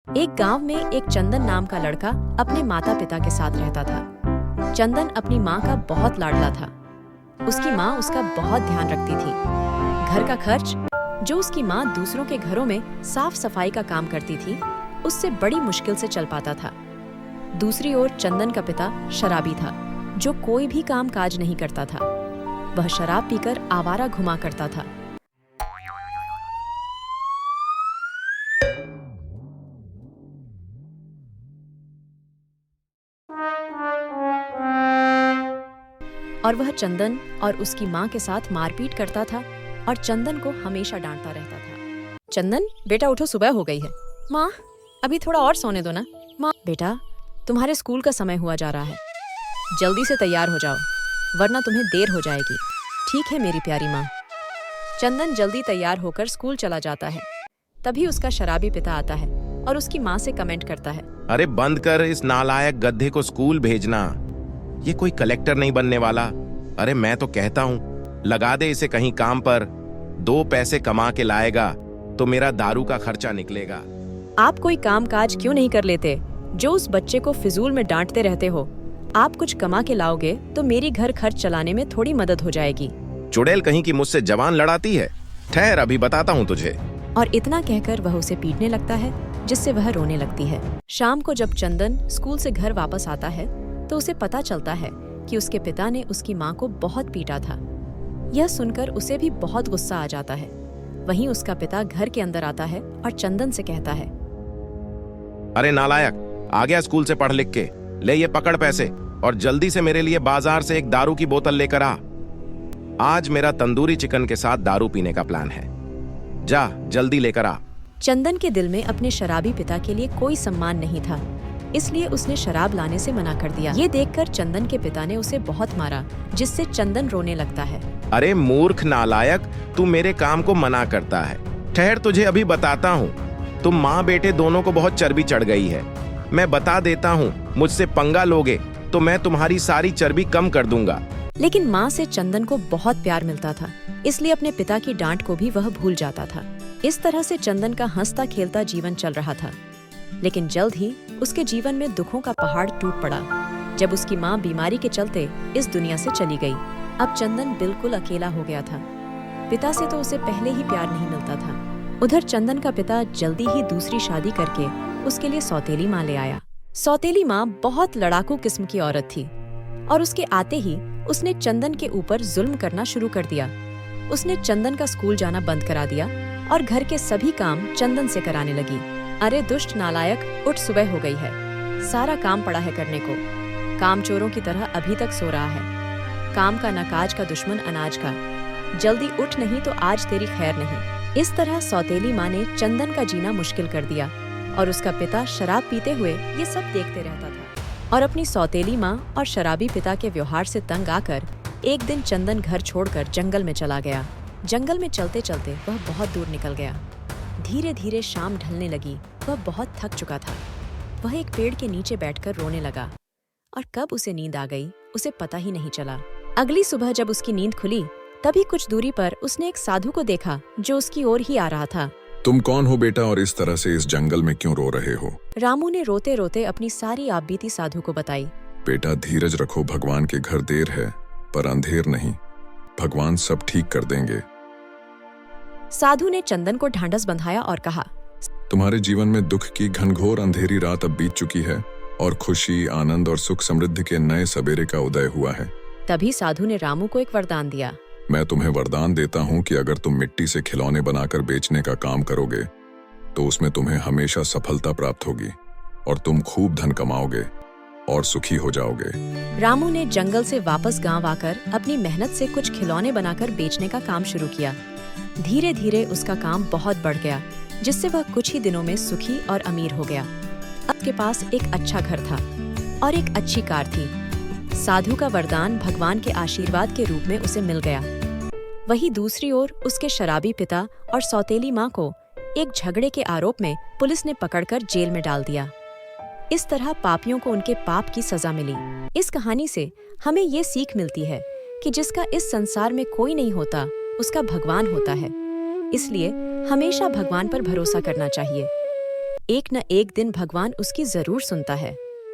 एक गांव में एक चंदन नाम का लड़का अपने माता पिता के साथ रहता था। चंदन अपनी माँ का बहुत लाडला था। उसकी माँ उसका बहुत ध्यान रखती थी। घर का खर्च, जो उसकी माँ दूसरों के घरों में साफ सफाई का काम करती थी, उससे बड़ी मुश्किल से चल पाता था। दूसरी ओर चंदन का पिता शराबी था, जो कोई भी काम काज नहीं करता था। वह शराब पीकर आवारा घुमा करता था। और वह चंदन और उसकी माँ के साथ मारपीट करता था और चंदन को हमेशा डांटता रहता था। चंदन, बेटा उठो, सुबह हो गई है। माँ, अभी थोड़ा और सोने दो ना। माँ, बेटा तुम्हारे स्कूल का समय हुआ जा रहा है, जल्दी से तैयार हो जाओ, वरना तुम्हें देर हो जाएगी। ठीक है मेरी प्यारी माँ। चंदन जल्दी तैयार होकर स्कूल चला जाता है। तभी उसका शराबी पिता आता है और उसकी माँ से कमेंट करता है, अरे बंद कर इस नालायक गधे को स्कूल भेजना। ये कोई कलेक्टर नहीं बनने वाला। अरे मैं तो कहता हूँ लगा दे इसे कहीं काम पर, 2 पैसे कमा के लाएगा तो मेरा दारू का खर्चा निकलेगा। आप कोई काम काज क्यों नहीं कर लेते जो उस बच्चे को फिजूल में डांटते रहते हो? आप कुछ कमा के लाओगे तो मेरी घर खर्च चलाने में थोड़ी मदद हो जाएगी। चुड़ैल कहीं की मुझसे जवान लड़ाती है, ठहर अभी बताता हूँ तुझे। और इतना कहकर वह उसे पीटने लगता है, जिससे वह रोने लगती है। शाम को जब चंदन स्कूल से घर वापस आता है तो उसे पता चलता है कि उसके पिता ने उसकी माँ को बहुत पीटा था। यह सुनकर उसे भी बहुत गुस्सा आ जाता है। वहीं उसका पिता घर के अंदर आता है और चंदन से कहता है, अरे नालायक, आ गया स्कूल से पढ़ लिख के, ले ये पकड़ पैसे और जल्दी से मेरे लिए बाजार से एक दारू की बोतल लेकर आ। आज मेरा तंदूरी चिकन के साथ दारू पीने का प्लान है। जा जल्दी लेकर आ। चंदन के दिल में अपने शराबी पिता के लिए कोई सम्मान नहीं था, इसलिए उसने शराब लाने से मना कर दिया। ये देखकर चंदन के पिता ने उसे बहुत मारा, जिससे चंदन रोने लगता है। अरे मूर्ख नालायक, तू मेरे काम को मना करता है। ठहर, तुझे अभी बताता हूँ। तुम माँ बेटे दोनों को बहुत चर्बी चढ़ गई है। मैं बता देता हूँ, मुझसे पंगा लोगे तो मैं तुम्हारी सारी चर्बी कम कर दूंगा। लेकिन माँ से चंदन को बहुत प्यार मिलता था, इसलिए अपने पिता की डांट को भी वह भूल जाता था। इस तरह से चंदन का हंसता खेलता जीवन चल रहा था। लेकिन जल्द ही उसके जीवन में दुखों का पहाड़ टूट पड़ा, जब उसकी माँ बीमारी के चलते इस दुनिया से चली गई। अब चंदन बिल्कुल अकेला हो गया था। पिता से तो उसे पहले ही प्यार नहीं मिलता था। उधर चंदन का पिता जल्दी ही दूसरी शादी करके उसके लिए सौतेली माँ ले आया। सौतेली माँ बहुत लड़ाकू किस्म की औरत थी और उसके आते ही उसने चंदन के ऊपर जुल्म करना शुरू कर दिया। उसने चंदन का स्कूल जाना बंद करा दिया और घर के सभी काम चंदन से कराने लगी। अरे दुष्ट नालायक, उठ, सुबह हो गई है, सारा काम पड़ा है करने को। काम चोरों की तरह अभी तक सो रहा है। काम का न काज का दुश्मन अनाज का, जल्दी उठ नहीं तो आज तेरी खैर नहीं। इस तरह सौतेली माँ ने चंदन का जीना मुश्किल कर दिया और उसका पिता शराब पीते हुए ये सब देखते रहता था। और अपनी सौतेली माँ और शराबी पिता के व्यवहार से तंग आकर एक दिन चंदन घर छोड़कर जंगल में चला गया। जंगल में चलते चलते वह बहुत दूर निकल गया। धीरे धीरे शाम ढलने लगी। वह बहुत थक चुका था। वह एक पेड़ के नीचे बैठकर रोने लगा और कब उसे नींद आ गई उसे पता ही नहीं चला। अगली सुबह जब उसकी नींद खुली, तभी कुछ दूरी पर उसने एक साधु को देखा जो उसकी ओर ही आ रहा था। तुम कौन हो बेटा और इस तरह से इस जंगल में क्यों रो रहे हो? रामू ने रोते रोते अपनी सारी आपबीती साधु को बताई। बेटा धीरज रखो, भगवान के घर देर है पर अंधेर नहीं। भगवान सब ठीक कर देंगे। साधु ने चंदन को ढांढस बंधाया और कहा, तुम्हारे जीवन में दुख की घनघोर अंधेरी रात अब बीत चुकी है और खुशी, आनंद और सुख समृद्धि के नए सवेरे का उदय हुआ है। तभी साधु ने रामू को एक वरदान दिया। मैं तुम्हें वरदान देता हूँ कि अगर तुम मिट्टी से खिलौने बनाकर बेचने का काम करोगे तो उसमें तुम्हें हमेशा सफलता प्राप्त होगी और तुम खूब धन कमाओगे और सुखी हो जाओगे। रामू ने जंगल से वापस गांव आकर अपनी मेहनत से कुछ खिलौने बनाकर बेचने का काम शुरू किया। धीरे धीरे उसका काम बहुत बढ़ गया, जिससे वह कुछ ही दिनों में सुखी और अमीर हो गया। उसके पास एक अच्छा घर था और एक अच्छी कार थी। साधु का वरदान भगवान के आशीर्वाद के रूप में उसे मिल गया। वहीं दूसरी ओर उसके शराबी पिता और सौतेली माँ को एक झगड़े के आरोप में पुलिस ने पकड़कर जेल में डाल दिया। इस तरह पापियों को उनके पाप की सजा मिली। इस कहानी से हमें ये सीख मिलती है कि जिसका इस संसार में कोई नहीं होता, उसका भगवान होता है। इसलिए हमेशा भगवान पर भरोसा करना चाहिए। एक न एक दिन भगवान उसकी जरूर सुनता है।